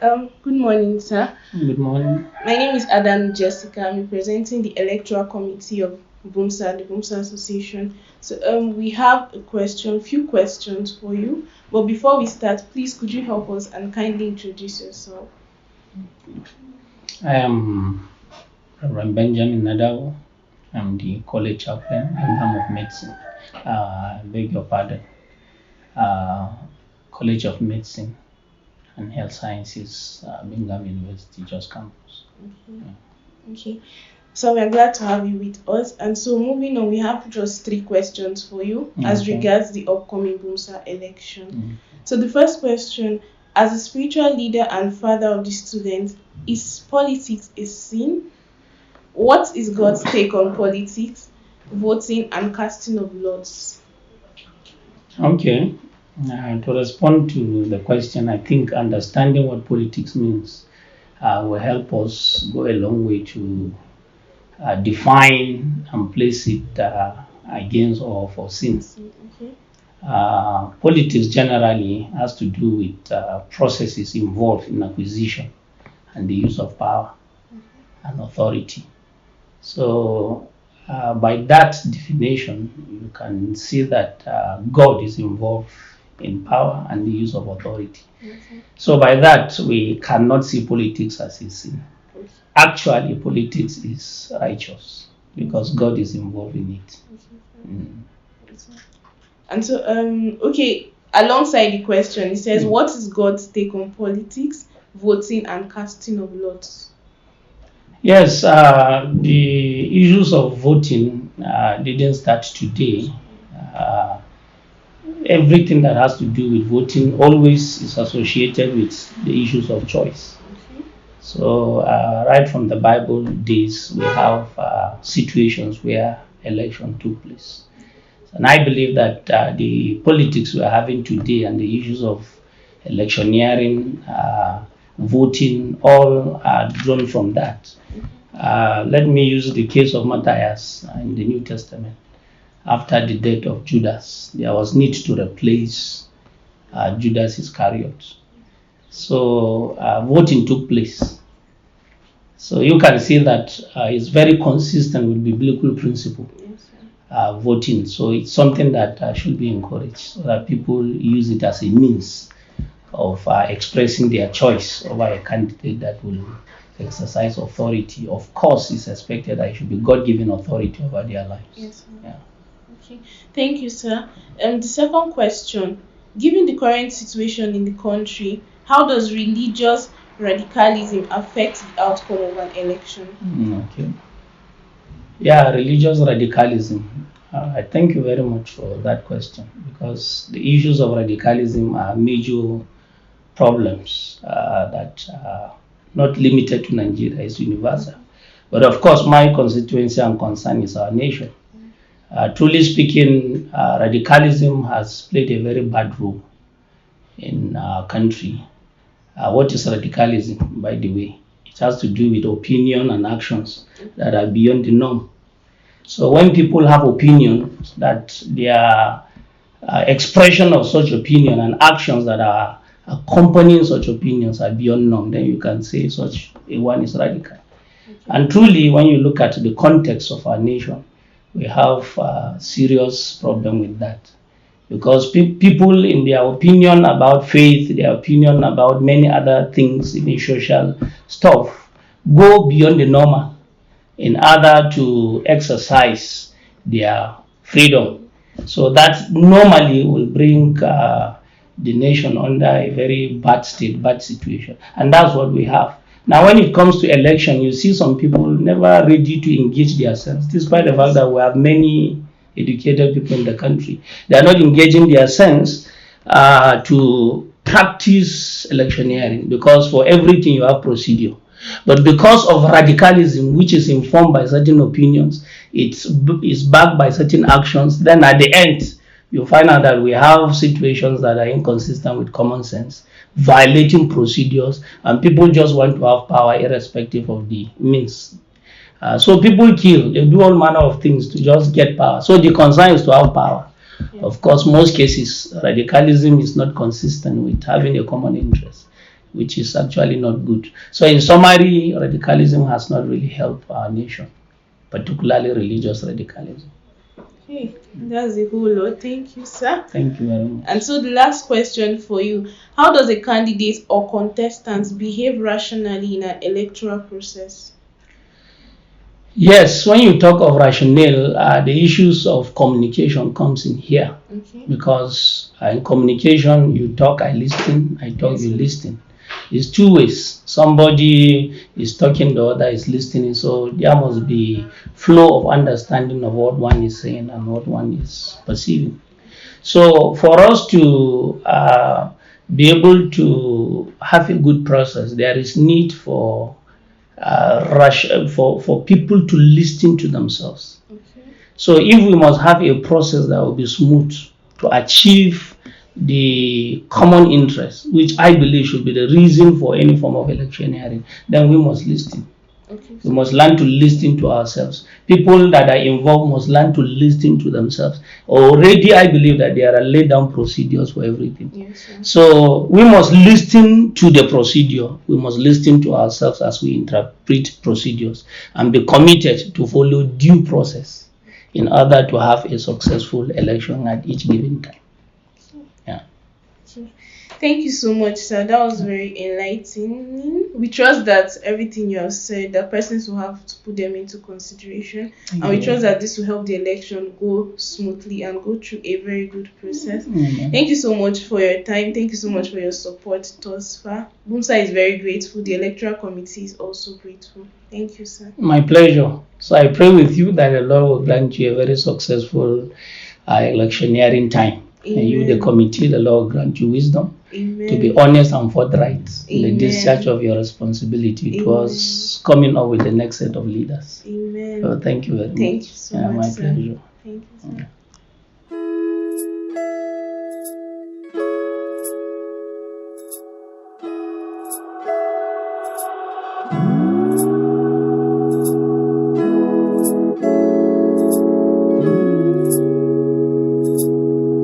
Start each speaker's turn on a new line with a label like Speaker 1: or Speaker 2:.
Speaker 1: Good morning, sir.
Speaker 2: Good morning.
Speaker 1: My name is Adam Jessica. I'm representing the electoral committee of BHUMSA, the BHUMSA Association. So we have few questions for you. But before we start, please could you help us and kindly introduce yourself?
Speaker 2: I am Reverend Benjamin Nadabo. I'm the college chaplain in Dam of Medicine. Beg your pardon. College of Medicine and Health Sciences, Bingham University, Jos campus.
Speaker 1: Okay. So we're glad to have you with us. And so moving on, we have just 3 questions for you as regards the upcoming BHUMSA election. So the first question, as a spiritual leader and father of the students, is politics a sin? What is God's take on politics, voting, and casting of lots?
Speaker 2: Okay. To respond to the question, I think understanding what politics means will help us go a long way to define and place it against or for sins. Politics generally has to do with processes involved in acquisition and the use of power and authority. So by that definition, you can see that God is involved in power and the use of authority. So by that, we cannot see politics as a sin. Actually, politics is righteous because God is involved in it.
Speaker 1: And so, alongside the question, it says, what is God's take on politics, voting, and casting of lots?
Speaker 2: Yes, the issues of voting didn't start today. Everything that has to do with voting always is associated with the issues of choice. So right from the Bible days, we have situations where election took place. And I believe that the politics we are having today and the issues of electioneering, voting, all are drawn from that. Let me use the case of Matthias in the New Testament. After the death of Judas, there was need to replace Judas Iscariot. So voting took place. So you can see that it's very consistent with biblical principle, voting. So it's something that should be encouraged so that people use it as a means of expressing their choice over a candidate that will exercise authority. Of course, it's expected that it should be God-given authority over their lives.
Speaker 1: Yes, yeah. Okay. Thank you, sir. The second question, given the current situation in the country, how does religious radicalism affect the outcome of an election?
Speaker 2: Okay. Yeah, religious radicalism. I thank you very much for that question because the issues of radicalism are major problems that are not limited to Nigeria, it's universal. But of course, my constituency and concern is our nation. Truly speaking, radicalism has played a very bad role in our country. What is radicalism, by the way? It has to do with opinion and actions that are beyond the norm. So when people have opinions that their expression of such opinion and actions that are accompanying such opinions are beyond norm, then you can say such a one is radical. And truly, when you look at the context of our nation, we have a serious problem with that. Because people, in their opinion about faith, their opinion about many other things, even social stuff, go beyond the normal in order to exercise their freedom. So that normally will bring the nation under a very bad state, bad situation. And that's what we have. Now, when it comes to election, you see some people never ready to engage themselves, despite the fact that we have many educated people in the country. They are not engaging their sense to practice electioneering because for everything you have procedure. But because of radicalism, which is informed by certain opinions, it's backed by certain actions, then at the end, you find out that we have situations that are inconsistent with common sense, violating procedures, and people just want to have power irrespective of the means. So people kill, they do all manner of things to just get power. So the concern is to have power. Of course, most cases, radicalism is not consistent with having a common interest. which is actually not good. So in summary, radicalism has not really helped our nation, particularly religious radicalism.
Speaker 1: Okay, that's a whole lot. Thank you, sir.
Speaker 2: Thank you very much.
Speaker 1: And so the last question for you: how does a candidate or contestant behave rationally in an electoral process?
Speaker 2: Yes, when you talk of rationale, the issues of communication comes in here.
Speaker 1: Okay.
Speaker 2: Because in communication, you talk, I listen, I talk, you listen. It's two ways. Somebody is talking, the other is listening. So there must be flow of understanding of what one is saying and what one is perceiving. So for us to be able to have a good process, there is need for for people to listen to themselves.
Speaker 1: Okay.
Speaker 2: So if we must have a process that will be smooth to achieve the common interest, which I believe should be the reason for any form of electioneering, then we must listen.
Speaker 1: Okay.
Speaker 2: We must learn to listen to ourselves. People that are involved must learn to listen to themselves. Already, I believe that there are laid down procedures for everything.
Speaker 1: Yes, sir.
Speaker 2: So we must listen to the procedure. We must listen to ourselves as we interpret procedures and be committed to follow due process in order to have a successful election at each given time. Yeah.
Speaker 1: Thank you so much, sir. That was very enlightening. We trust that everything you have said, that persons will have to put them into consideration. And we trust that this will help the election go smoothly and go through a very good process. Thank you so much for your time. Thank you so much for your support thus far. BHUMSA is very grateful. The Electoral Committee is also grateful. Thank you, sir.
Speaker 2: My pleasure. So I pray with you that the Lord will grant you a very successful electioneering time.
Speaker 1: Amen.
Speaker 2: And you, the committee, the Lord will grant you wisdom.
Speaker 1: Amen.
Speaker 2: To be honest and forthright in the
Speaker 1: Amen.
Speaker 2: discharge of your responsibility
Speaker 1: Amen.
Speaker 2: towards coming up with the next set of leaders.
Speaker 1: Amen.
Speaker 2: So thank you very much.
Speaker 1: Thank you so much,
Speaker 2: my
Speaker 1: sir.
Speaker 2: pleasure.
Speaker 1: Thank you, sir.